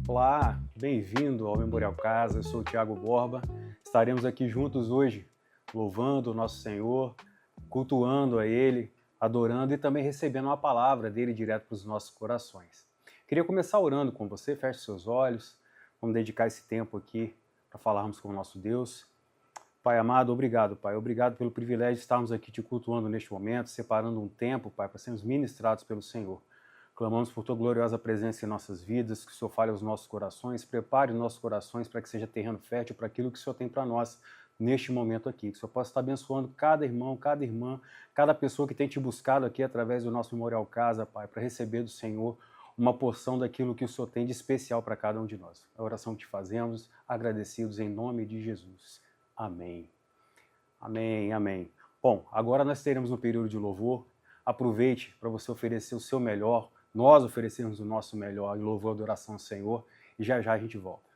Olá, bem-vindo ao Memorial Casa, eu sou o Thiago Borba. Estaremos aqui juntos hoje, louvando o nosso Senhor, cultuando a Ele, adorando e também recebendo uma palavra dele direto para os nossos corações. Queria começar orando com você, feche seus olhos, vamos dedicar esse tempo aqui para falarmos com o nosso Deus. Pai amado, obrigado, Pai. Obrigado pelo privilégio de estarmos aqui te cultuando neste momento, separando um tempo, Pai, para sermos ministrados pelo Senhor. Clamamos por tua gloriosa presença em nossas vidas, que o Senhor fale aos nossos corações, prepare os nossos corações para que seja terreno fértil para aquilo que o Senhor tem para nós neste momento aqui. Que o Senhor possa estar abençoando cada irmão, cada irmã, cada pessoa que tem te buscado aqui através do nosso Memorial Casa, Pai, para receber do Senhor uma porção daquilo que o Senhor tem de especial para cada um de nós. É a oração que te fazemos, agradecidos em nome de Jesus. Amém. Amém, amém. Bom, agora nós teremos um período de louvor. Aproveite para você oferecer o seu melhor, nós oferecermos o nosso melhor em louvor e adoração ao Senhor, e já já a gente volta.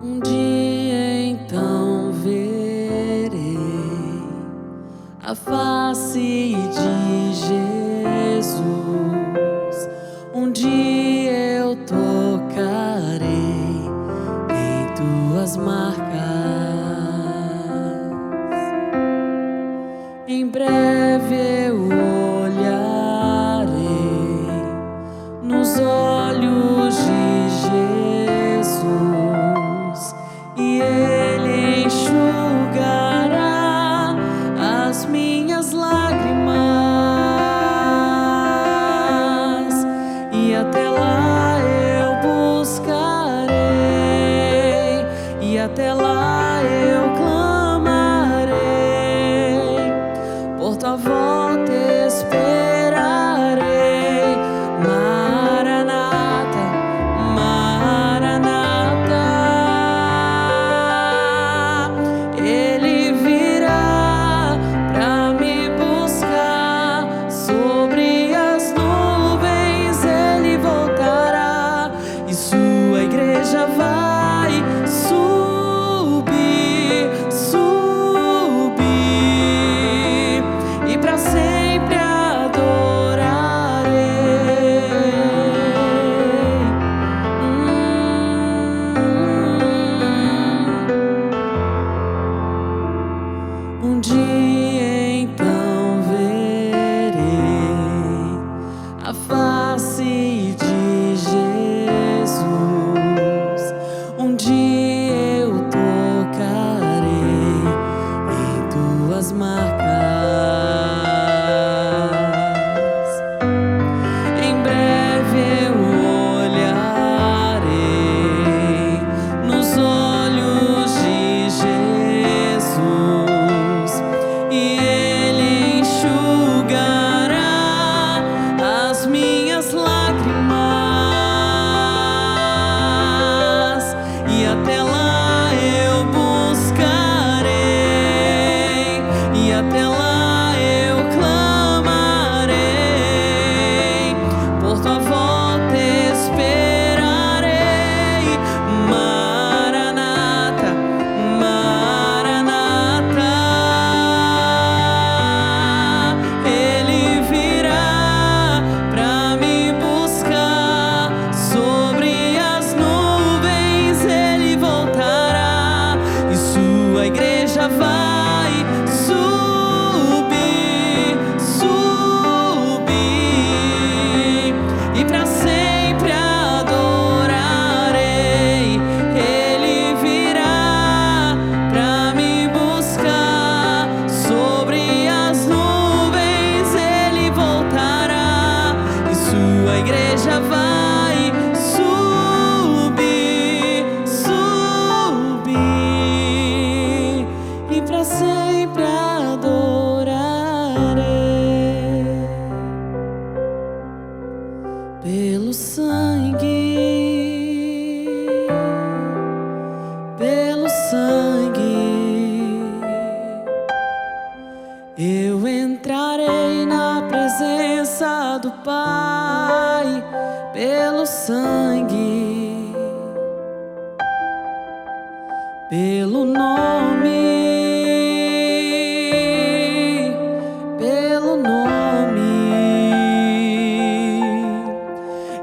Um dia então verei a face de Jesus. Um dia eu tocarei em tuas marcas. Em breve eu olharei nos olhos de Jesus e Ele enxugará as minhas lágrimas, e até lá eu buscarei, e até lá eu clamarei, por tua volta esperarei. Maranata, Maranata, Ele virá pra me buscar. Sobre as nuvens Ele voltará e sua igreja vai subir, subir, e pra sempre adorarei. Um dia então verei a face de Jesus. Um dia eu tocarei em tuas marcas. Em breve eu olharei nos olhos de Jesus e Ele enxugará as minhas lágrimas, e até lá eu buscarei, e até lá eu clamarei, por tua volta esperarei. Maranata, Maranata, Ele virá pra me buscar. Sobre as nuvens Ele voltará e sua igreja vai subir, subir, e pra sempre adorarei. Ele virá pra me buscar. Sobre as nuvens Ele voltará e sua igreja vai subir, subir, e pra sempre adorarei. Pelo sangue, pelo sangue, eu entrarei na presença do Pai. Pelo sangue pelo nome, pelo nome,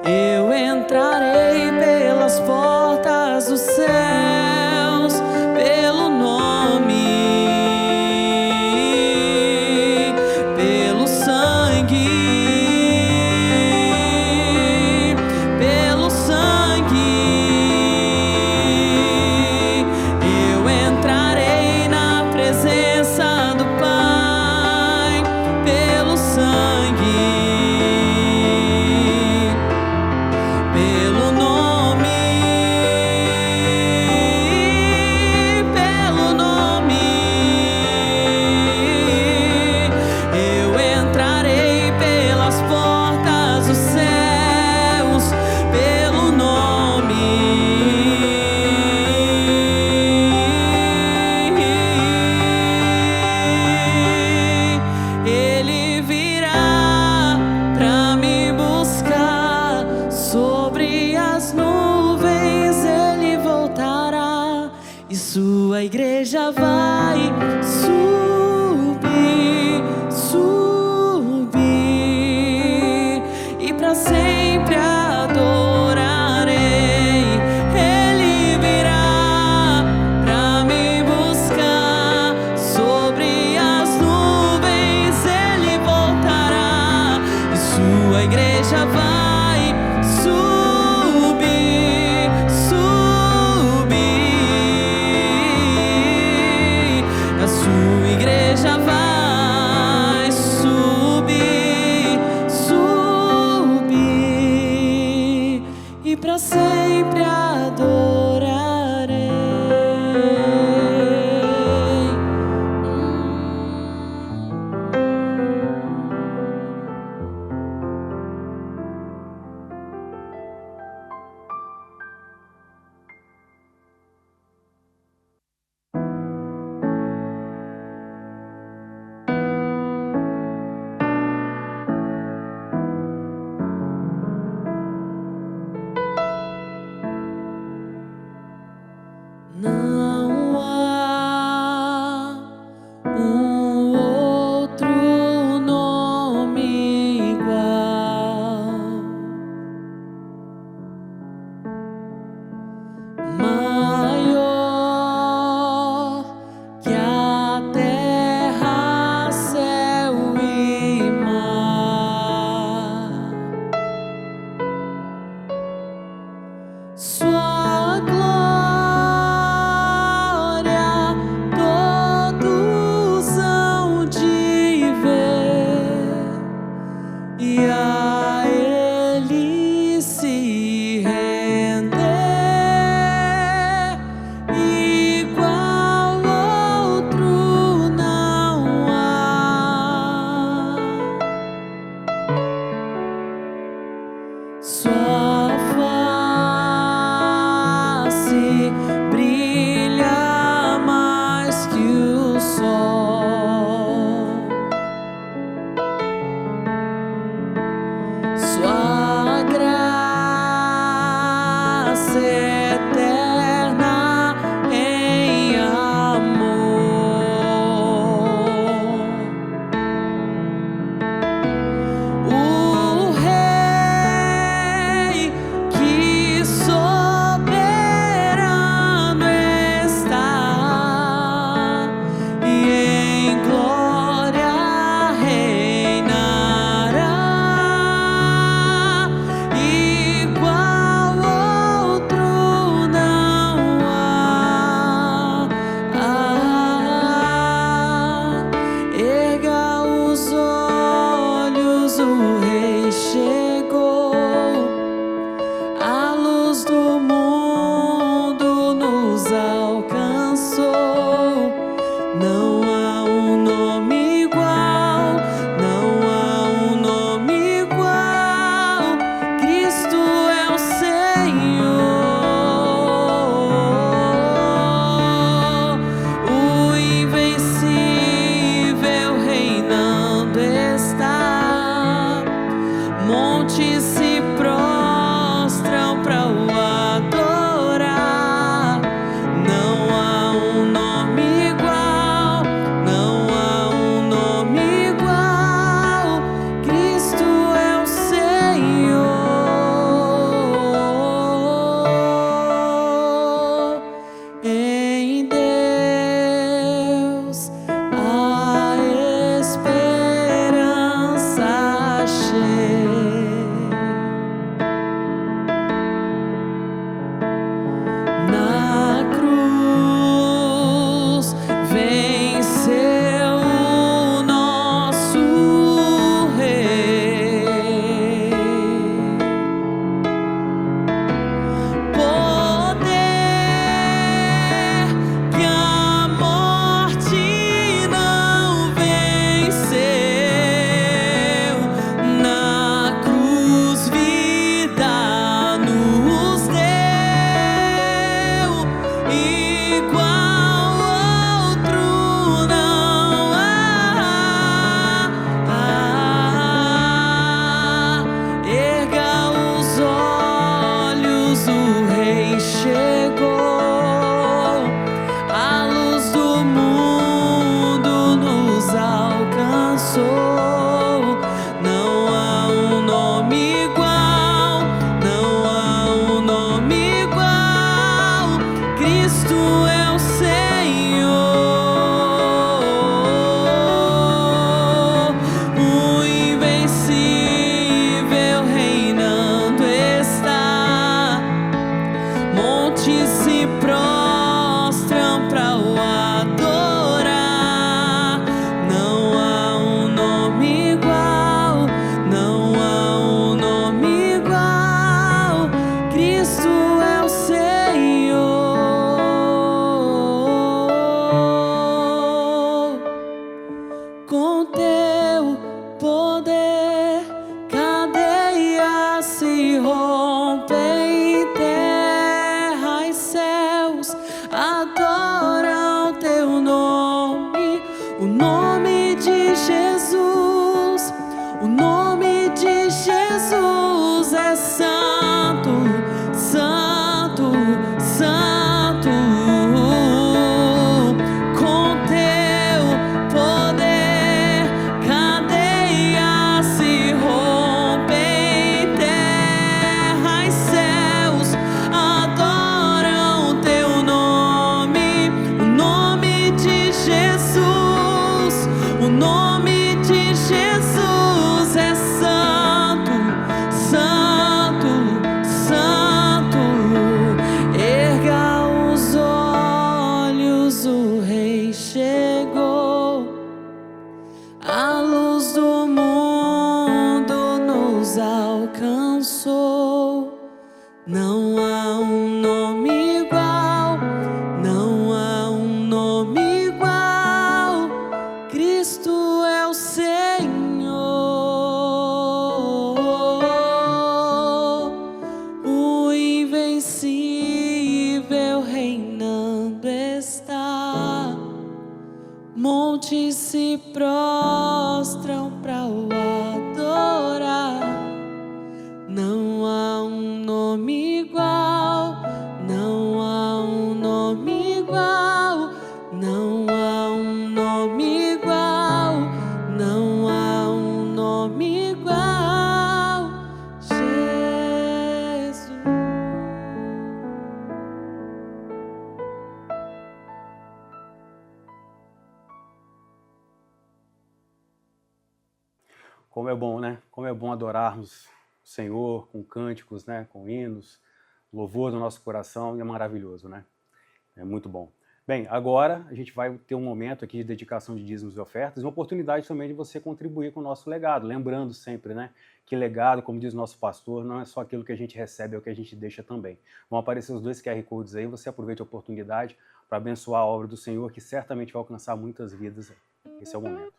eu entrarei pelas portas dos céus, pelo nome, pelo sangue, pelo sangue. Eu entrarei na presença do Pai, pelo sangue, pelo nome, pelo nome. Eu entrarei pelas portas dos céus, pelo nome. Ele virá pra me buscar sobre as nuvens, ele voltará e sua igreja vai subir, subir e pra sempre adorarei. Ele virá pra me buscar sobre as nuvens, ele voltará e sua igreja vai subir, subir. A sua igreja vai subir, subir e pra sempre adorarei. Não há outro nome igual, maior que a terra, céu e mar. Sua glória todos hão de ver e a ele se render. Igual outro não há. Sua face brilha mais que o sol. Sua graça eterna em amor. O Rei que soberano está e em glória reinará. Igual outro não há. Erga os olhos, o Rei chegou. A luz do mundo nos alcançou. Não há um nome igual, não há um nome igual. Cristo é o Senhor, o invencível reinando está. Montes se prostram pra o adorar. montes se prostram para o adorar. Não há um nome igual, não há um nome igual. Cristo é o Senhor. Com teu poder, cadeias se rompem, terra e céus adoram teu nome, o nome de Jesus. O nome de Jesus é santo, santo, santo. Com teu poder, cadeias se rompem, terra e céus adoram teu nome, o nome de Jesus. O nome de Jesus é santo, santo, santo. Erga os olhos, o Rei chegou. A luz do mundo nos alcançou. Não há um nome igual, não há um nome igual. Cristo é o Senhor, o invencível reinando está. Montes se prostram para o adorar. Não há um nome igual, não há um nome igual, não há um nome igual, não há um nome igual. Jesus. Como é bom, né? Como é bom adorarmos o Senhor com cânticos, né? Com hinos, louvor do nosso coração, é maravilhoso, né? É muito bom. Bem, agora a gente vai ter um momento aqui de dedicação de dízimos e ofertas, uma oportunidade também de você contribuir com o nosso legado, lembrando sempre, né? Que legado, como diz o nosso pastor, não é só aquilo que a gente recebe, é o que a gente deixa também. Vão aparecer os 2 QR Codes aí, você aproveite a oportunidade para abençoar a obra do Senhor, que certamente vai alcançar muitas vidas. Esse é o momento.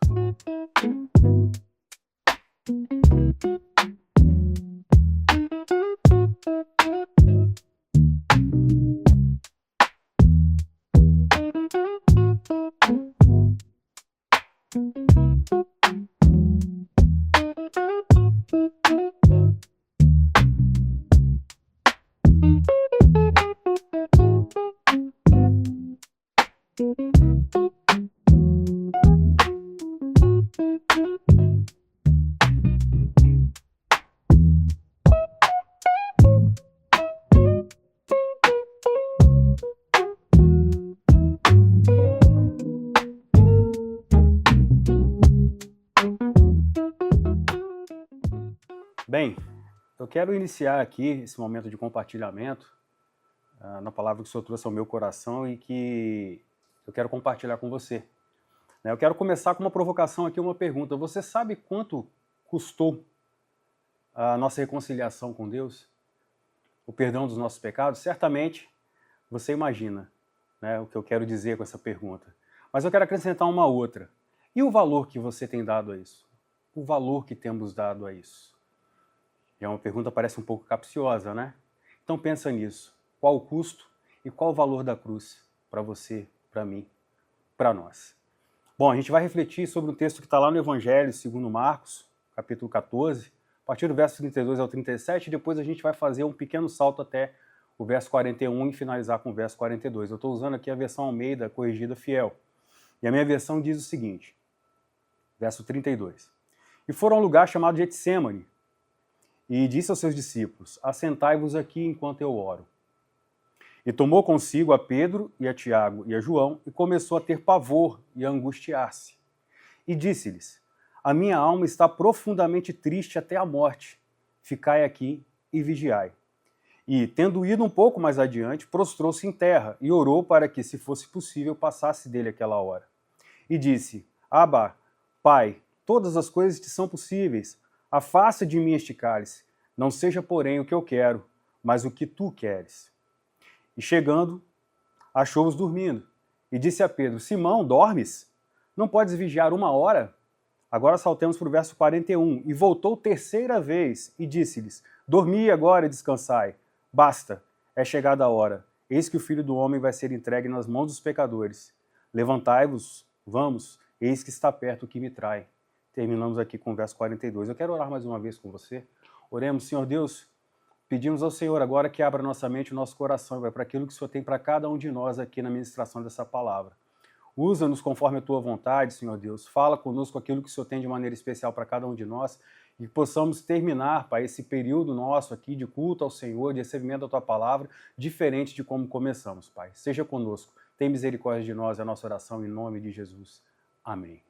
Bem, eu quero iniciar aqui esse momento de compartilhamento na palavra que o Senhor trouxe ao meu coração e que eu quero compartilhar com você. Eu quero começar com uma provocação aqui, uma pergunta. Você sabe quanto custou a nossa reconciliação com Deus? O perdão dos nossos pecados? Certamente você imagina, né, o que eu quero dizer com essa pergunta. Mas eu quero acrescentar uma outra. E o valor que você tem dado a isso? O valor que temos dado a isso? É uma pergunta que parece um pouco capciosa, né? Então pensa nisso. Qual o custo e qual o valor da cruz para você, para mim, para nós? Bom, a gente vai refletir sobre um texto que está lá no Evangelho segundo Marcos, capítulo 14, a partir do verso 32 ao 37, e depois a gente vai fazer um pequeno salto até o verso 41 e finalizar com o verso 42. Eu estou usando aqui a versão Almeida Corrigida Fiel. E a minha versão diz o seguinte, verso 32. E foram a um lugar chamado Getsêmani, e disse aos seus discípulos, assentai-vos aqui enquanto eu oro. E tomou consigo a Pedro e a Tiago e a João e começou a ter pavor e a angustiar-se. E disse-lhes, a minha alma está profundamente triste até a morte, ficai aqui e vigiai. E, tendo ido um pouco mais adiante, prostrou-se em terra e orou para que, se fosse possível, passasse dele aquela hora. E disse: Abba, Pai, todas as coisas te são possíveis. Afasta de mim este cálice. Não seja, porém, o que eu quero, mas o que tu queres. E chegando, achou-os dormindo. E disse a Pedro: Simão, dormes? Não podes vigiar 1 hora? Agora saltemos para o verso 41. E voltou terceira vez e disse-lhes: Dormi agora e descansai. Basta, é chegada a hora. Eis que o Filho do Homem vai ser entregue nas mãos dos pecadores. Levantai-vos, vamos, eis que está perto o que me trai. Terminamos aqui com o verso 42. Eu quero orar mais uma vez com você. Oremos, Senhor Deus, pedimos ao Senhor agora que abra nossa mente e o nosso coração para aquilo que o Senhor tem para cada um de nós aqui na ministração dessa palavra. Usa-nos conforme a tua vontade, Senhor Deus. Fala conosco aquilo que o Senhor tem de maneira especial para cada um de nós e que possamos terminar, Pai, esse período nosso aqui de culto ao Senhor, de recebimento da tua palavra, diferente de como começamos, Pai. Seja conosco. Tem misericórdia de nós, é a nossa oração em nome de Jesus. Amém.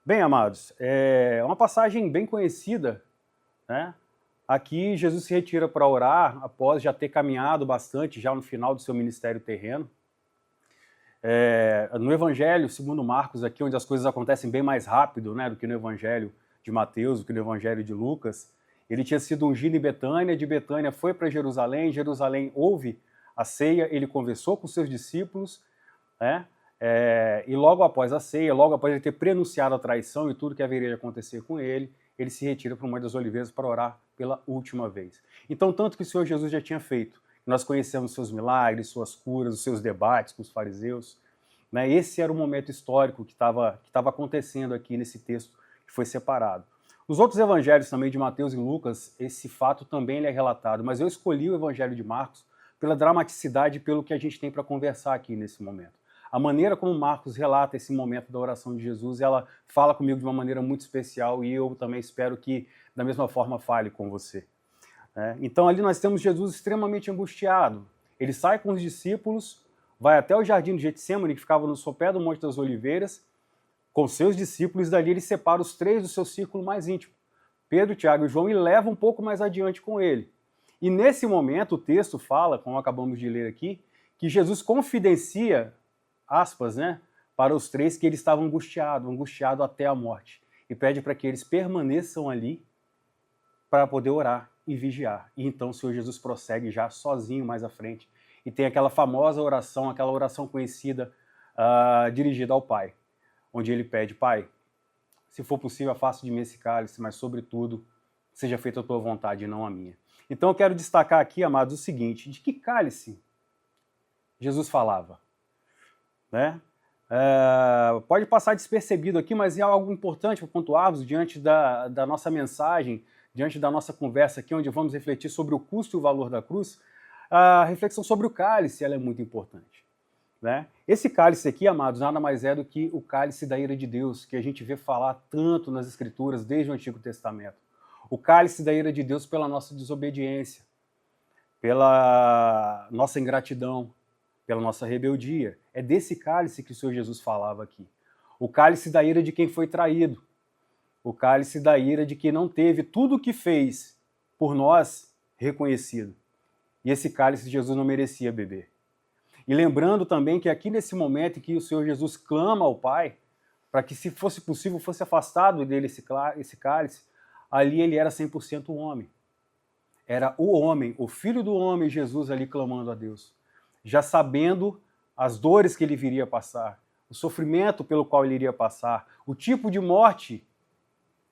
Bem, amados, é uma passagem bem conhecida, né? Aqui Jesus se retira para orar após já ter caminhado bastante, já no final do seu ministério terreno. No Evangelho, segundo Marcos, aqui onde as coisas acontecem bem mais rápido, né, do que no Evangelho de Mateus, do que no Evangelho de Lucas, ele tinha sido ungido em Betânia, de Betânia foi para Jerusalém, Jerusalém houve a ceia, ele conversou com seus discípulos, né, e logo após a ceia, logo após ele ter prenunciado a traição e tudo que haveria de acontecer com ele, ele se retira para o Monte das Oliveiras para orar pela última vez. Então, tanto que o Senhor Jesus já tinha feito, nós conhecemos seus milagres, suas curas, os seus debates com os fariseus, né? Esse era o momento histórico que estava acontecendo aqui nesse texto que foi separado. Nos outros evangelhos também de Mateus e Lucas, esse fato também ele é relatado, mas eu escolhi o evangelho de Marcos pela dramaticidade e pelo que a gente tem para conversar aqui nesse momento. A maneira como Marcos relata esse momento da oração de Jesus, ela fala comigo de uma maneira muito especial e eu também espero que da mesma forma fale com você. Então ali nós temos Jesus extremamente angustiado. Ele sai com os discípulos, vai até o jardim de Getsêmani, que ficava no sopé do Monte das Oliveiras, com seus discípulos, e dali ele separa os 3 do seu círculo mais íntimo, Pedro, Tiago e João, e leva um pouco mais adiante com ele. E nesse momento o texto fala, como acabamos de ler aqui, que Jesus confidencia, aspas, né, para os 3 que ele estava angustiado até a morte, e pede para que eles permaneçam ali para poder orar e vigiar. E então o Senhor Jesus prossegue já sozinho mais à frente e tem aquela famosa oração, aquela oração conhecida dirigida ao Pai, onde ele pede: Pai, se for possível, afasta de mim esse cálice, mas sobretudo seja feita a tua vontade e não a minha. Então eu quero destacar aqui, amados, o seguinte: de que cálice Jesus falava? Né? Pode passar despercebido aqui, mas é algo importante para pontuarmos diante da nossa mensagem, diante da nossa conversa aqui, onde vamos refletir sobre o custo e o valor da cruz. A reflexão sobre o cálice ela é muito importante. Né? Esse cálice aqui, amados, nada mais é do que o cálice da ira de Deus, que a gente vê falar tanto nas Escrituras desde o Antigo Testamento. O cálice da ira de Deus pela nossa desobediência, pela nossa ingratidão, pela nossa rebeldia. É desse cálice que o Senhor Jesus falava aqui. O cálice da ira de quem foi traído. O cálice da ira de quem não teve tudo o que fez por nós reconhecido. E esse cálice Jesus não merecia beber. E lembrando também que aqui nesse momento em que o Senhor Jesus clama ao Pai, para que, se fosse possível, fosse afastado dele esse cálice, ali ele era 100% homem. Era o homem, o Filho do homem, Jesus ali clamando a Deus, já sabendo as dores que ele viria passar, o sofrimento pelo qual ele iria passar, o tipo de morte,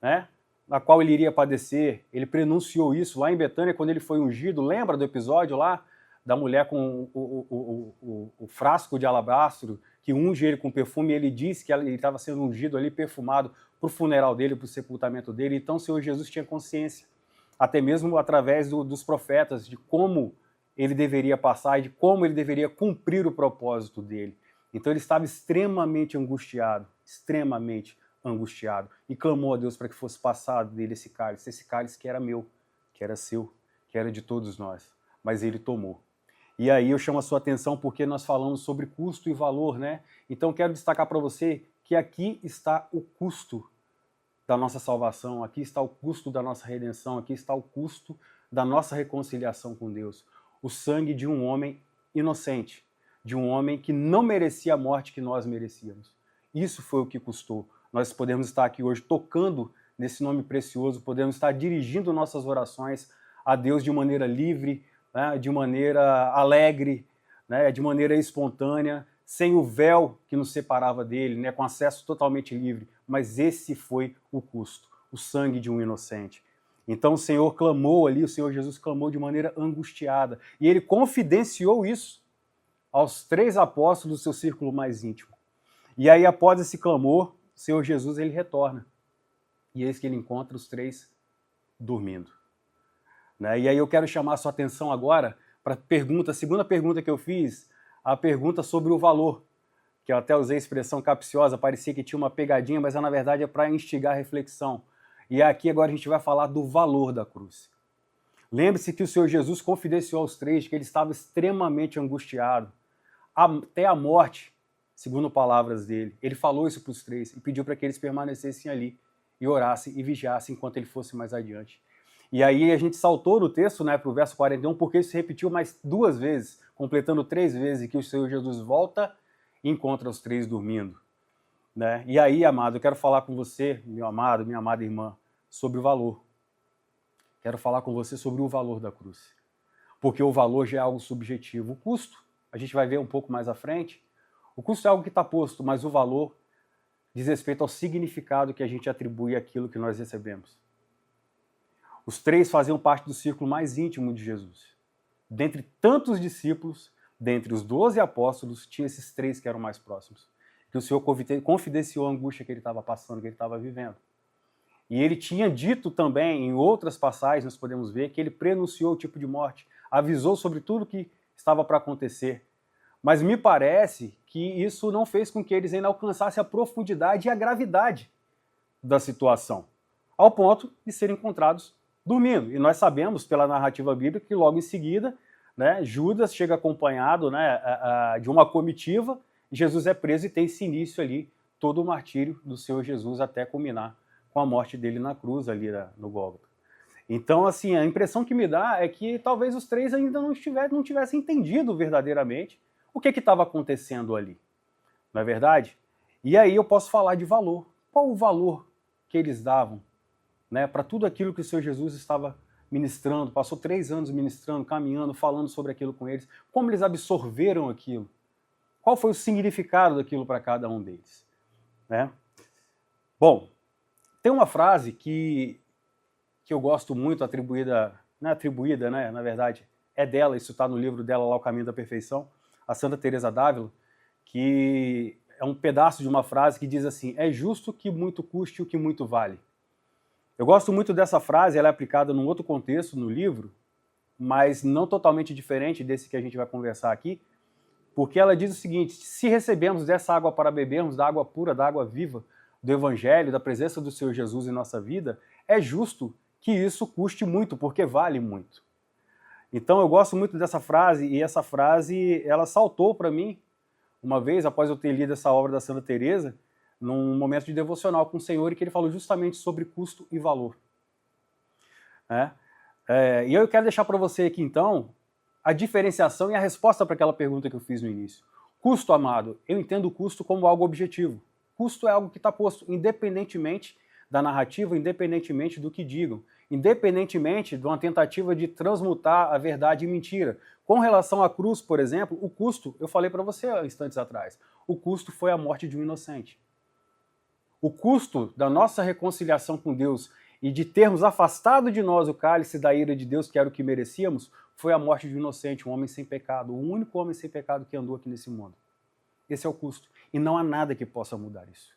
né, na qual ele iria padecer. Ele prenunciou isso lá em Betânia, quando ele foi ungido. Lembra do episódio lá da mulher com o frasco de alabastro, que unge ele com perfume, e ele disse que ele estava sendo ungido ali, perfumado, para o funeral dele, para o sepultamento dele. Então o Senhor Jesus tinha consciência, até mesmo através dos profetas, de como ele deveria passar e de como ele deveria cumprir o propósito dele. Então ele estava extremamente angustiado, e clamou a Deus para que fosse passado dele esse cálice que era meu, que era seu, que era de todos nós, mas ele tomou. E aí eu chamo a sua atenção porque nós falamos sobre custo e valor, né? Então quero destacar para você que aqui está o custo da nossa salvação, aqui está o custo da nossa redenção, aqui está o custo da nossa reconciliação com Deus. O sangue de um homem inocente, de um homem que não merecia a morte que nós merecíamos. Isso foi o que custou. Nós podemos estar aqui hoje tocando nesse nome precioso, podemos estar dirigindo nossas orações a Deus de maneira livre, né, de maneira alegre, né, de maneira espontânea, sem o véu que nos separava dele, né, com acesso totalmente livre. Mas esse foi o custo, o sangue de um inocente. Então o Senhor clamou ali, o Senhor Jesus clamou de maneira angustiada, e ele confidenciou isso aos 3 apóstolos do seu círculo mais íntimo. E aí, após esse clamor, o Senhor Jesus ele retorna. E eis que ele encontra os 3 dormindo. Né? E aí eu quero chamar a sua atenção agora para a segunda pergunta que eu fiz, a pergunta sobre o valor, que eu até usei a expressão capciosa, parecia que tinha uma pegadinha, mas na verdade é para instigar a reflexão. E aqui agora a gente vai falar do valor da cruz. Lembre-se que o Senhor Jesus confidenciou aos 3 que ele estava extremamente angustiado, até a morte, segundo palavras dele. Ele falou isso para os 3 e pediu para que eles permanecessem ali e orassem e vigiassem enquanto ele fosse mais adiante. E aí a gente saltou no texto, né, para o verso 41, porque isso se repetiu mais 2 vezes, completando 3 vezes que o Senhor Jesus volta e encontra os 3 dormindo. Né? E aí, amado, eu quero falar com você, meu amado, minha amada irmã, sobre o valor. Quero falar com você sobre o valor da cruz. Porque o valor já é algo subjetivo. O custo, a gente vai ver um pouco mais à frente, o custo é algo que está posto, mas o valor diz respeito ao significado que a gente atribui àquilo que nós recebemos. Os 3 faziam parte do círculo mais íntimo de Jesus. Dentre tantos discípulos, dentre os 12 apóstolos, tinha esses 3 que eram mais próximos. Que o Senhor confidenciou a angústia que ele estava passando, que ele estava vivendo. E ele tinha dito também, em outras passagens, nós podemos ver, que ele prenunciou o tipo de morte, avisou sobre tudo que estava para acontecer. Mas me parece que isso não fez com que eles ainda alcançassem a profundidade e a gravidade da situação, ao ponto de serem encontrados dormindo. E nós sabemos, pela narrativa bíblica, que logo em seguida, né, Judas chega acompanhado, né, de uma comitiva, e Jesus é preso e tem esse início ali, todo o martírio do Senhor Jesus até culminar com a morte dele na cruz ali no Gólgota. Então, assim, a impressão que me dá é que talvez os 3 ainda não tivessem entendido verdadeiramente o que estava acontecendo ali. Não é verdade? E aí eu posso falar de valor. Qual o valor que eles davam, né, para tudo aquilo que o Senhor Jesus estava ministrando, passou 3 anos ministrando, caminhando, falando sobre aquilo com eles, como eles absorveram aquilo? Qual foi o significado daquilo para cada um deles? Né? Bom, tem uma frase que eu gosto muito, atribuída, né, na verdade, é dela, isso está no livro dela lá, O Caminho da Perfeição, a Santa Teresa d'Ávila, que é um pedaço de uma frase que diz assim: é justo que muito custe o que muito vale. Eu gosto muito dessa frase, ela é aplicada num outro contexto no livro, mas não totalmente diferente desse que a gente vai conversar aqui, porque ela diz o seguinte: se recebemos dessa água para bebermos, da água pura, da água viva, do Evangelho, da presença do Senhor Jesus em nossa vida, é justo que isso custe muito, porque vale muito. Então eu gosto muito dessa frase, e essa frase ela saltou para mim uma vez, após eu ter lido essa obra da Santa Teresa, num momento de devocional com o Senhor, e que ele falou justamente sobre custo e valor. E eu quero deixar para você aqui, então, a diferenciação e a resposta para aquela pergunta que eu fiz no início. Custo, amado, eu entendo o custo como algo objetivo. Custo é algo que está posto independentemente da narrativa, independentemente do que digam, independentemente de uma tentativa de transmutar a verdade em mentira. Com relação à cruz, por exemplo, o custo, eu falei para você instantes atrás, o custo foi a morte de um inocente. O custo da nossa reconciliação com Deus e de termos afastado de nós o cálice da ira de Deus, que era o que merecíamos, foi a morte de um inocente, um homem sem pecado, o único homem sem pecado que andou aqui nesse mundo. Esse é o custo. E não há nada que possa mudar isso.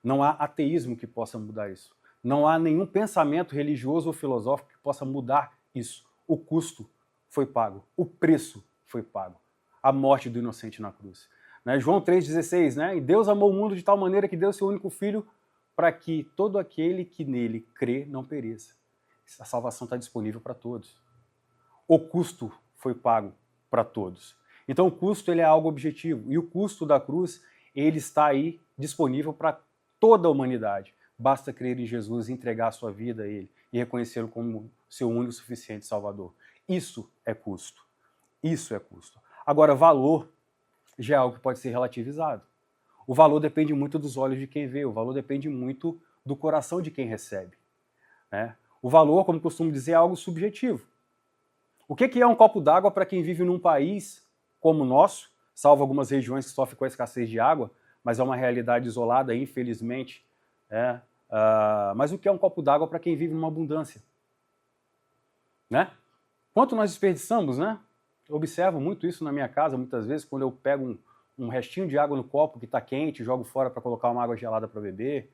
Não há ateísmo que possa mudar isso. Não há nenhum pensamento religioso ou filosófico que possa mudar isso. O custo foi pago. O preço foi pago. A morte do inocente na cruz. João 3,16, né? E Deus amou o mundo de tal maneira que deu seu único filho para que todo aquele que nele crê não pereça. A salvação está disponível para todos. O custo foi pago para todos. Então o custo ele é algo objetivo. E o custo da cruz ele está aí disponível para toda a humanidade. Basta crer em Jesus e entregar a sua vida a Ele e reconhecê-lo como seu único e suficiente Salvador. Isso é custo. Isso é custo. Agora, valor já é algo que pode ser relativizado. O valor depende muito dos olhos de quem vê, o valor depende muito do coração de quem recebe, né? O valor, como costumo dizer, é algo subjetivo. O que é um copo d'água para quem vive num país como o nosso, salvo algumas regiões que sofrem com a escassez de água, mas é uma realidade isolada, infelizmente, né? Mas o que é um copo d'água para quem vive numa abundância? Né? Quanto nós desperdiçamos, né? Eu observo muito isso na minha casa, muitas vezes, quando eu pego um restinho de água no copo que está quente, jogo fora para colocar uma água gelada para beber,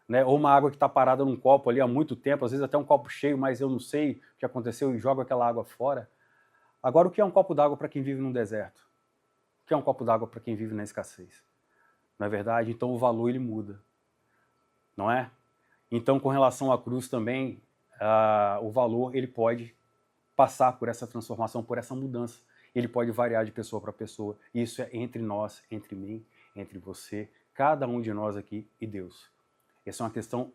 né? Ou uma água que está parada num copo ali há muito tempo, às vezes até um copo cheio, mas eu não sei o que aconteceu e jogo aquela água fora. Agora, o que é um copo d'água para quem vive num deserto? O que é um copo d'água para quem vive na escassez? Não é verdade? Então o valor ele muda, não é? Então, com relação à cruz também, o valor ele pode passar por essa transformação, por essa mudança. Ele pode variar de pessoa para pessoa. Isso é entre nós, entre mim, entre você, cada um de nós aqui e Deus. Essa é uma questão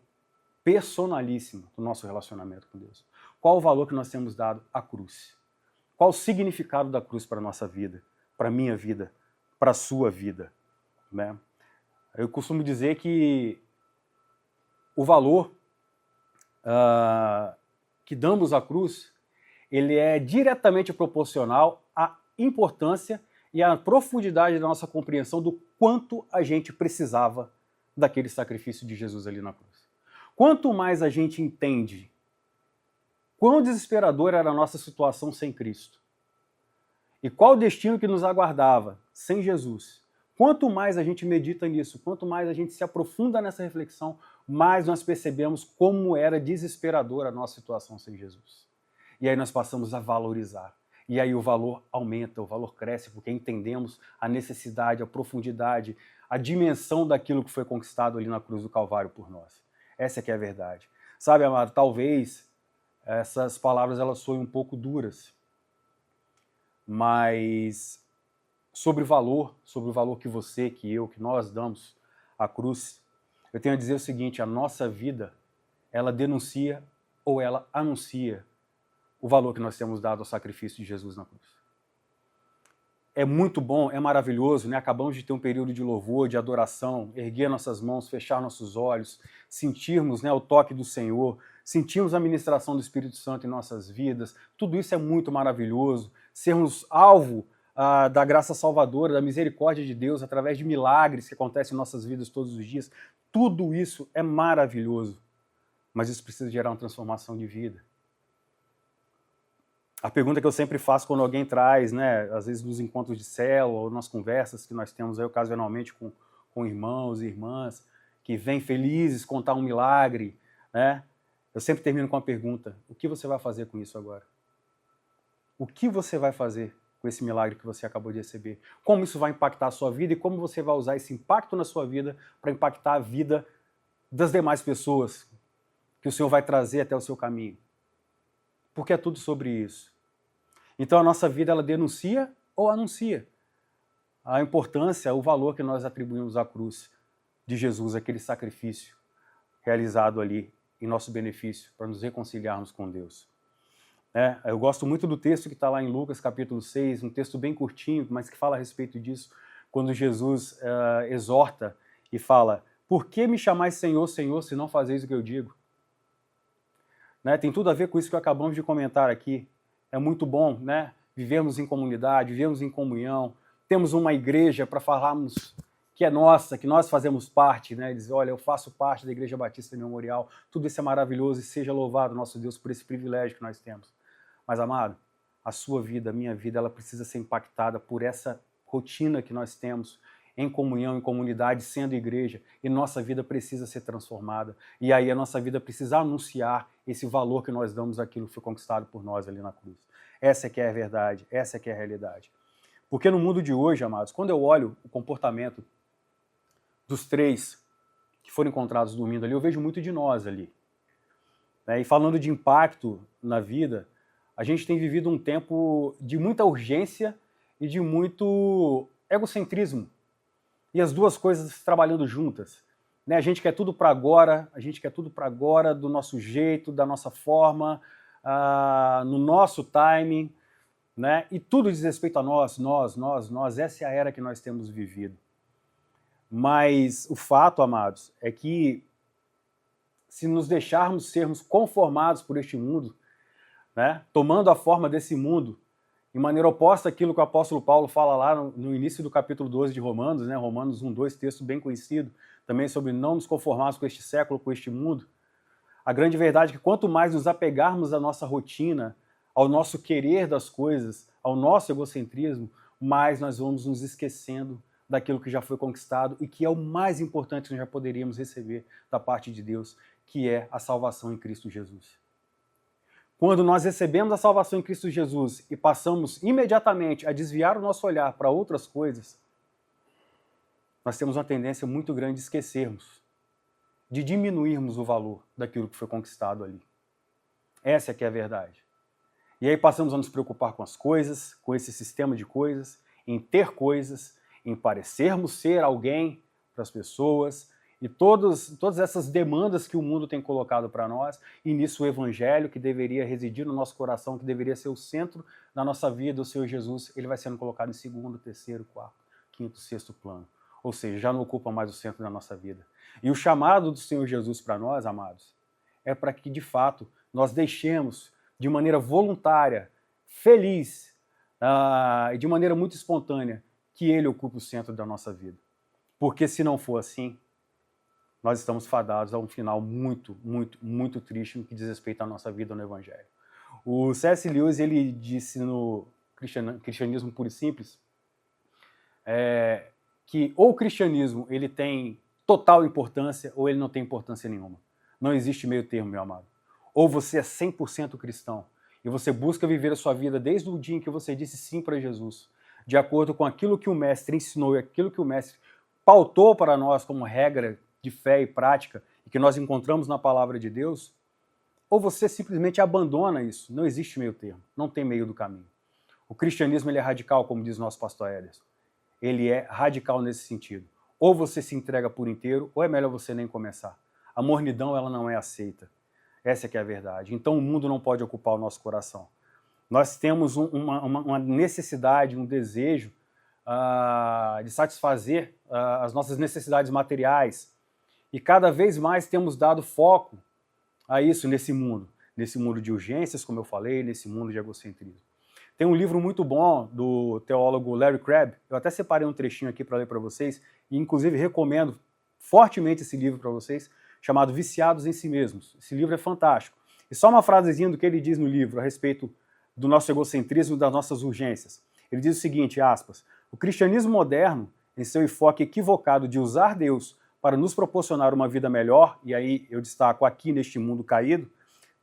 personalíssima do nosso relacionamento com Deus. Qual o valor que nós temos dado à cruz? Qual o significado da cruz para a nossa vida, para a minha vida, para a sua vida, né? Eu costumo dizer que o valor que damos à cruz, ele é diretamente proporcional à importância e à profundidade da nossa compreensão do quanto a gente precisava daquele sacrifício de Jesus ali na cruz. Quanto mais a gente entende quão desesperadora era a nossa situação sem Cristo e qual o destino que nos aguardava sem Jesus, quanto mais a gente medita nisso, quanto mais a gente se aprofunda nessa reflexão, mais nós percebemos como era desesperadora a nossa situação sem Jesus. E aí nós passamos a valorizar. E aí o valor aumenta, o valor cresce, porque entendemos a necessidade, a profundidade, a dimensão daquilo que foi conquistado ali na cruz do Calvário por nós. Essa é que é a verdade. Sabe, amado, talvez essas palavras elas soem um pouco duras, mas sobre o valor que você, que eu, que nós damos à cruz, eu tenho a dizer o seguinte: a nossa vida, ela denuncia ou ela anuncia o valor que nós temos dado ao sacrifício de Jesus na cruz. É muito bom, é maravilhoso, né? Acabamos de ter um período de louvor, de adoração, erguer nossas mãos, fechar nossos olhos, sentirmos, né, o toque do Senhor, sentirmos a ministração do Espírito Santo em nossas vidas. Tudo isso é muito maravilhoso. Sermos alvo da graça salvadora, da misericórdia de Deus, através de milagres que acontecem em nossas vidas todos os dias. Tudo isso é maravilhoso, mas isso precisa gerar uma transformação de vida. A pergunta que eu sempre faço quando alguém traz, né, às vezes nos encontros de célula ou nas conversas que nós temos aí ocasionalmente com irmãos e irmãs que vêm felizes contar um milagre, né? Eu sempre termino com a pergunta: o que você vai fazer com isso agora? O que você vai fazer com esse milagre que você acabou de receber? Como isso vai impactar a sua vida e como você vai usar esse impacto na sua vida para impactar a vida das demais pessoas que o Senhor vai trazer até o seu caminho? Porque é tudo sobre isso. Então a nossa vida ela denuncia ou anuncia a importância, o valor que nós atribuímos à cruz de Jesus, aquele sacrifício realizado ali em nosso benefício, para nos reconciliarmos com Deus. Eu gosto muito do texto que está lá em Lucas capítulo 6, um texto bem curtinho, mas que fala a respeito disso, quando Jesus exorta e fala: por que me chamais Senhor, Senhor, se não fazeis o que eu digo? Tem tudo a ver com isso que acabamos de comentar aqui. É muito bom, né? Vivermos em comunidade, vivermos em comunhão, temos uma igreja para falarmos que é nossa, que nós fazemos parte, né? Dizer: olha, eu faço parte da Igreja Batista Memorial, tudo isso é maravilhoso e seja louvado nosso Deus por esse privilégio que nós temos. Mas, amado, a sua vida, a minha vida, ela precisa ser impactada por essa rotina que nós temos em comunhão, em comunidade, sendo igreja, e nossa vida precisa ser transformada. E aí a nossa vida precisa anunciar esse valor que nós damos àquilo que foi conquistado por nós ali na cruz. Essa é que é a verdade, essa é que é a realidade. Porque no mundo de hoje, amados, quando eu olho o comportamento dos 3 que foram encontrados dormindo ali, eu vejo muito de nós ali. E falando de impacto na vida, a gente tem vivido um tempo de muita urgência e de muito egocentrismo. E as duas coisas trabalhando juntas. A gente quer tudo para agora, do nosso jeito, da nossa forma, no nosso timing, né? E tudo diz respeito a nós, essa é a era que nós temos vivido. Mas o fato, amados, é que se nos deixarmos sermos conformados por este mundo, né, tomando a forma desse mundo, de maneira oposta àquilo que o apóstolo Paulo fala lá no início do capítulo 12 de Romanos, né, Romanos 1:2, texto bem conhecido, também sobre não nos conformarmos com este século, com este mundo. A grande verdade é que quanto mais nos apegarmos à nossa rotina, ao nosso querer das coisas, ao nosso egocentrismo, mais nós vamos nos esquecendo daquilo que já foi conquistado e que é o mais importante que nós já poderíamos receber da parte de Deus, que é a salvação em Cristo Jesus. Quando nós recebemos a salvação em Cristo Jesus e passamos imediatamente a desviar o nosso olhar para outras coisas, nós temos uma tendência muito grande de esquecermos, de diminuirmos o valor daquilo que foi conquistado ali. Essa é que é a verdade. E aí passamos a nos preocupar com as coisas, com esse sistema de coisas, em ter coisas, em parecermos ser alguém para as pessoas, e todas essas demandas que o mundo tem colocado para nós, e nisso o evangelho que deveria residir no nosso coração, que deveria ser o centro da nossa vida, o Senhor Jesus, ele vai sendo colocado em segundo, terceiro, quarto, quinto, sexto plano. Ou seja, já não ocupa mais o centro da nossa vida. E o chamado do Senhor Jesus para nós, amados, é para que, de fato, nós deixemos de maneira voluntária, feliz, e de maneira muito espontânea, que ele ocupe o centro da nossa vida. Porque se não for assim, nós estamos fadados a um final muito, muito, muito triste no que diz respeito à nossa vida no Evangelho. O C.S. Lewis, ele disse no Cristianismo Puro e Simples, que ou o cristianismo ele tem total importância ou ele não tem importância nenhuma. Não existe meio termo, meu amado. Ou você é 100% cristão e você busca viver a sua vida desde o dia em que você disse sim para Jesus, de acordo com aquilo que o Mestre ensinou e aquilo que o Mestre pautou para nós como regra de fé e prática e que nós encontramos na palavra de Deus, ou você simplesmente abandona isso. Não existe meio termo, não tem meio do caminho. O cristianismo ele é radical, como diz o nosso pastor Éder. Ele é radical nesse sentido. Ou você se entrega por inteiro, ou é melhor você nem começar. A mornidão ela não é aceita. Essa é que é a verdade. Então o mundo não pode ocupar o nosso coração. Nós temos uma necessidade, um desejo de satisfazer as nossas necessidades materiais. E cada vez mais temos dado foco a isso nesse mundo de urgências, como eu falei, nesse mundo de egocentrismo. Tem um livro muito bom do teólogo Larry Crabb, eu até separei um trechinho aqui para ler para vocês, e inclusive recomendo fortemente esse livro para vocês, chamado Viciados em Si Mesmos. Esse livro é fantástico. E só uma frasezinha do que ele diz no livro a respeito do nosso egocentrismo e das nossas urgências. Ele diz o seguinte, aspas, o cristianismo moderno, em seu enfoque equivocado de usar Deus para nos proporcionar uma vida melhor, e aí eu destaco aqui neste mundo caído,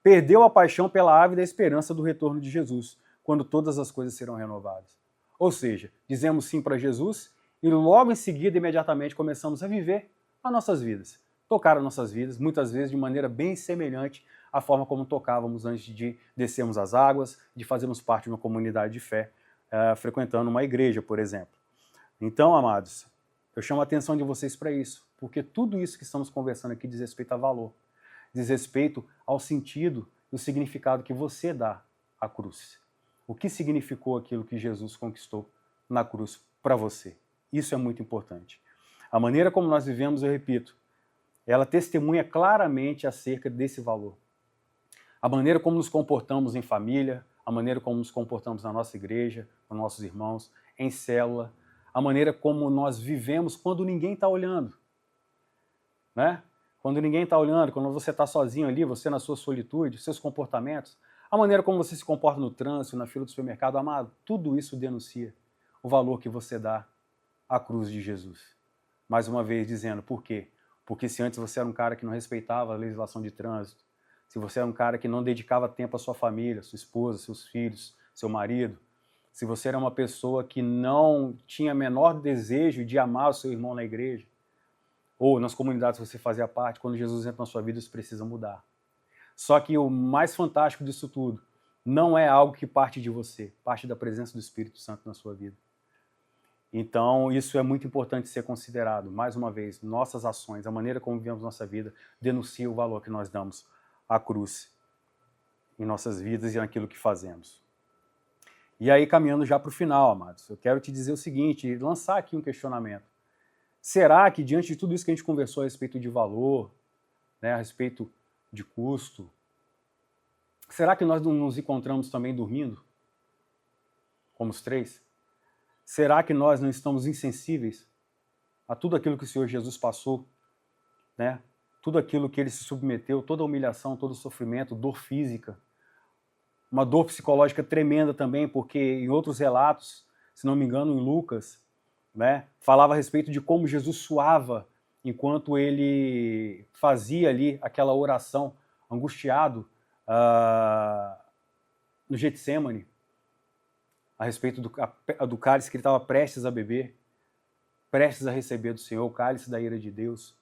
perdeu a paixão pela ávida esperança do retorno de Jesus, quando todas as coisas serão renovadas. Ou seja, dizemos sim para Jesus e logo em seguida, imediatamente, começamos a viver as nossas vidas. Tocar as nossas vidas, muitas vezes de maneira bem semelhante à forma como tocávamos antes de descermos as águas, de fazermos parte de uma comunidade de fé, frequentando uma igreja, por exemplo. Então, amados, eu chamo a atenção de vocês para isso, porque tudo isso que estamos conversando aqui diz respeito a valor, diz respeito ao sentido e o significado que você dá à cruz. O que significou aquilo que Jesus conquistou na cruz para você. Isso é muito importante. A maneira como nós vivemos, eu repito, ela testemunha claramente acerca desse valor. A maneira como nos comportamos em família, a maneira como nos comportamos na nossa igreja, com nossos irmãos, em célula, a maneira como nós vivemos quando ninguém está olhando. Né? Quando ninguém está olhando, quando você está sozinho ali, você na sua solitude, seus comportamentos, a maneira como você se comporta no trânsito, na fila do supermercado, amado, tudo isso denuncia o valor que você dá à cruz de Jesus. Mais uma vez dizendo, por quê? Porque se antes você era um cara que não respeitava a legislação de trânsito, se você era um cara que não dedicava tempo à sua família, sua esposa, seus filhos, seu marido, se você era uma pessoa que não tinha menor desejo de amar o seu irmão na igreja, ou nas comunidades que você fazia parte, quando Jesus entra na sua vida, isso precisa mudar. Só que o mais fantástico disso tudo não é algo que parte de você, parte da presença do Espírito Santo na sua vida. Então, isso é muito importante ser considerado. Mais uma vez, nossas ações, a maneira como vivemos nossa vida, denuncia o valor que nós damos à cruz. em nossas vidas e naquilo que fazemos. E aí, caminhando já para o final, amados, eu quero te dizer o seguinte, lançar aqui um questionamento. Será que, diante de tudo isso que a gente conversou a respeito de valor, né, a respeito de custo, será que nós não nos encontramos também dormindo? Como os três? Será que nós não estamos insensíveis a tudo aquilo que o Senhor Jesus passou, né? Tudo aquilo que ele se submeteu, toda a humilhação, todo o sofrimento, dor física, uma dor psicológica tremenda também, porque em outros relatos, se não me engano, em Lucas, né, falava a respeito de como Jesus suava enquanto ele fazia ali aquela oração, angustiado, no Getsêmani, a respeito do cálice que ele estava prestes a beber, prestes a receber do Senhor, o cálice da ira de Deus.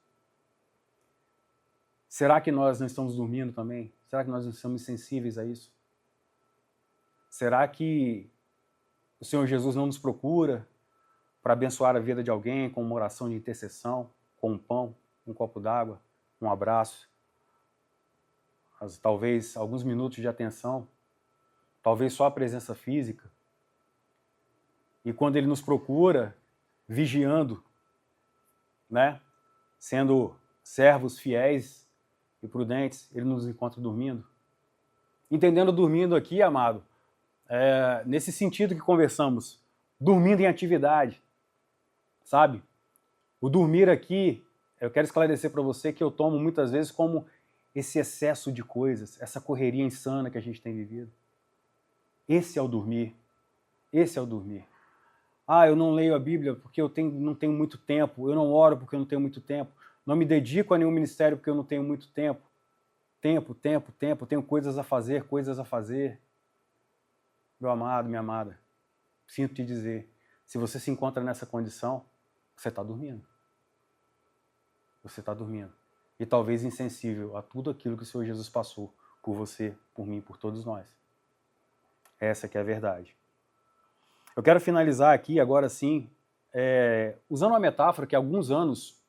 Será que nós não estamos dormindo também? Será que nós não estamos insensíveis a isso? Será que o Senhor Jesus não nos procura para abençoar a vida de alguém com uma oração de intercessão, com um pão, um copo d'água, um abraço, talvez alguns minutos de atenção, talvez só a presença física? E quando ele nos procura, vigiando, né, sendo servos fiéis e prudentes, ele nos encontra dormindo? Entendendo dormindo aqui, amado, nesse sentido que conversamos, dormindo em atividade, sabe? O dormir aqui, eu quero esclarecer para você que eu tomo muitas vezes como esse excesso de coisas, essa correria insana que a gente tem vivido. Esse é o dormir. Esse é o dormir. Ah, eu não leio a Bíblia porque não tenho muito tempo, eu não oro porque eu não tenho muito tempo, não me dedico a nenhum ministério porque eu não tenho muito tempo. Tempo, tenho coisas a fazer. Meu amado, minha amada, sinto te dizer, se você se encontra nessa condição, você está dormindo. Você está dormindo. E talvez insensível a tudo aquilo que o Senhor Jesus passou por você, por mim, por todos nós. Essa que é a verdade. Eu quero finalizar aqui, agora sim, usando uma metáfora que há alguns anos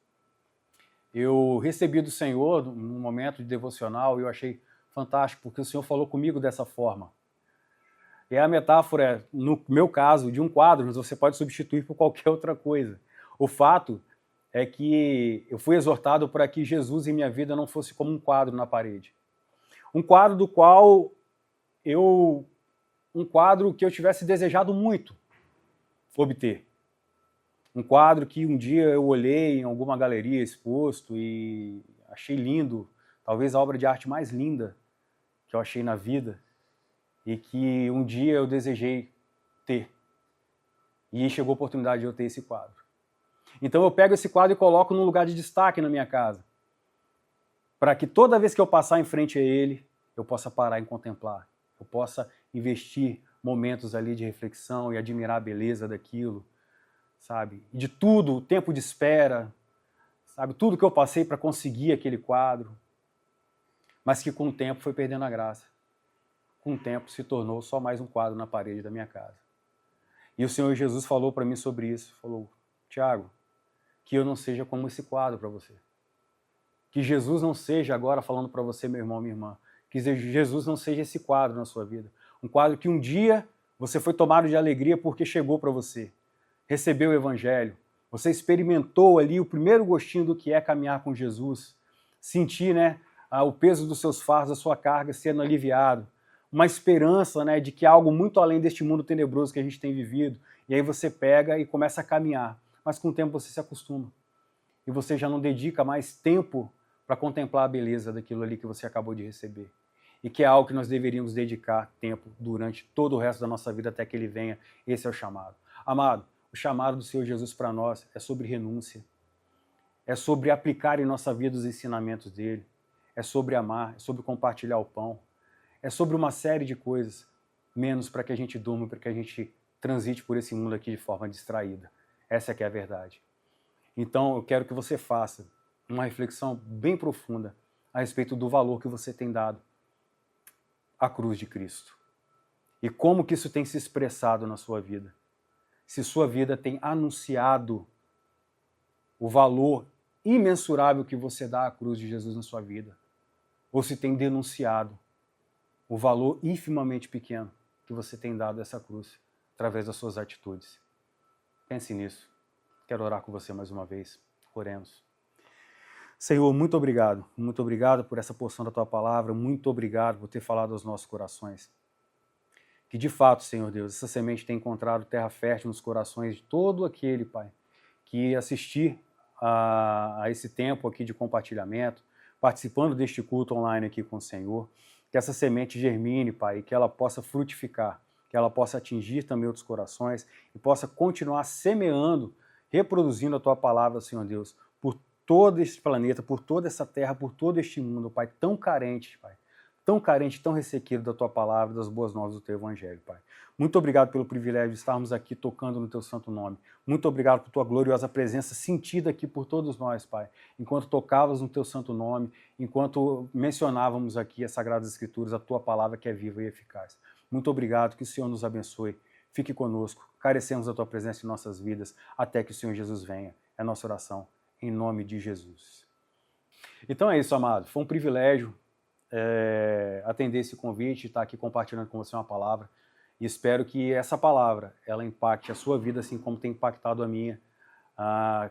eu recebi do Senhor num momento de devocional e eu achei fantástico, porque o Senhor falou comigo dessa forma. E a metáfora, no meu caso, de um quadro, mas você pode substituir por qualquer outra coisa. O fato é que eu fui exortado para que Jesus em minha vida não fosse como um quadro na parede. Um quadro que eu tivesse desejado muito obter. Um quadro que um dia eu olhei em alguma galeria exposto e achei lindo, talvez a obra de arte mais linda que eu achei na vida, e que um dia eu desejei ter. E chegou a oportunidade de eu ter esse quadro. Então eu pego esse quadro e coloco num lugar de destaque na minha casa, para que toda vez que eu passar em frente a ele, eu possa parar e contemplar, eu possa investir momentos ali de reflexão e admirar a beleza daquilo, sabe? E de tudo, o tempo de espera, sabe? Tudo que eu passei para conseguir aquele quadro, mas que com o tempo foi perdendo a graça. Com o tempo se tornou só mais um quadro na parede da minha casa. E o Senhor Jesus falou para mim sobre isso, falou: Tiago, que eu não seja como esse quadro para você. Que Jesus não seja, agora falando para você, meu irmão, minha irmã, que Jesus não seja esse quadro na sua vida. Um quadro que um dia você foi tomado de alegria porque chegou para você. Recebeu o Evangelho, você experimentou ali o primeiro gostinho do que é caminhar com Jesus, sentir, né, o peso dos seus fardos, a sua carga sendo aliviado, uma esperança, né, de que há algo muito além deste mundo tenebroso que a gente tem vivido, e aí você pega e começa a caminhar, mas com o tempo você se acostuma, e você já não dedica mais tempo para contemplar a beleza daquilo ali que você acabou de receber, e que é algo que nós deveríamos dedicar tempo durante todo o resto da nossa vida até que ele venha. Esse é o chamado. Amado, o chamado do Senhor Jesus para nós é sobre renúncia, é sobre aplicar em nossa vida os ensinamentos dele, é sobre amar, é sobre compartilhar o pão, é sobre uma série de coisas, menos para que a gente durma, para que a gente transite por esse mundo aqui de forma distraída. Essa é que é a verdade. Então eu quero que você faça uma reflexão bem profunda a respeito do valor que você tem dado à cruz de Cristo e como que isso tem se expressado na sua vida. Se sua vida tem anunciado o valor imensurável que você dá à cruz de Jesus na sua vida, ou se tem denunciado o valor infimamente pequeno que você tem dado a essa cruz através das suas atitudes. Pense nisso. Quero orar com você mais uma vez. Oremos. Senhor, muito obrigado por essa porção da Tua palavra, muito obrigado por ter falado aos nossos corações. Que de fato, Senhor Deus, essa semente tenha encontrado terra fértil nos corações de todo aquele, Pai, que assistir a esse tempo aqui de compartilhamento, participando deste culto online aqui com o Senhor, que essa semente germine, Pai, e que ela possa frutificar, que ela possa atingir também outros corações e possa continuar semeando, reproduzindo a Tua palavra, Senhor Deus, por todo este planeta, por toda essa terra, por todo este mundo, Pai, tão carente, Pai, tão ressequido da Tua palavra, das boas novas do Teu Evangelho, Pai. Muito obrigado pelo privilégio de estarmos aqui tocando no Teu santo nome. Muito obrigado por Tua gloriosa presença sentida aqui por todos nós, Pai, enquanto tocávamos no Teu santo nome, enquanto mencionávamos aqui as Sagradas Escrituras, a Tua palavra que é viva e eficaz. Muito obrigado, que o Senhor nos abençoe. Fique conosco, carecemos da Tua presença em nossas vidas, até que o Senhor Jesus venha. É a nossa oração, em nome de Jesus. Então é isso, amado. Foi um privilégio atender esse convite, estar aqui compartilhando com você uma palavra. E espero que essa palavra, ela impacte a sua vida, assim como tem impactado a minha,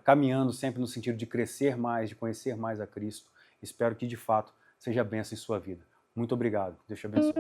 caminhando sempre no sentido de crescer mais, de conhecer mais a Cristo. Espero que, de fato, seja bênção em sua vida. Muito obrigado. Deus te abençoe.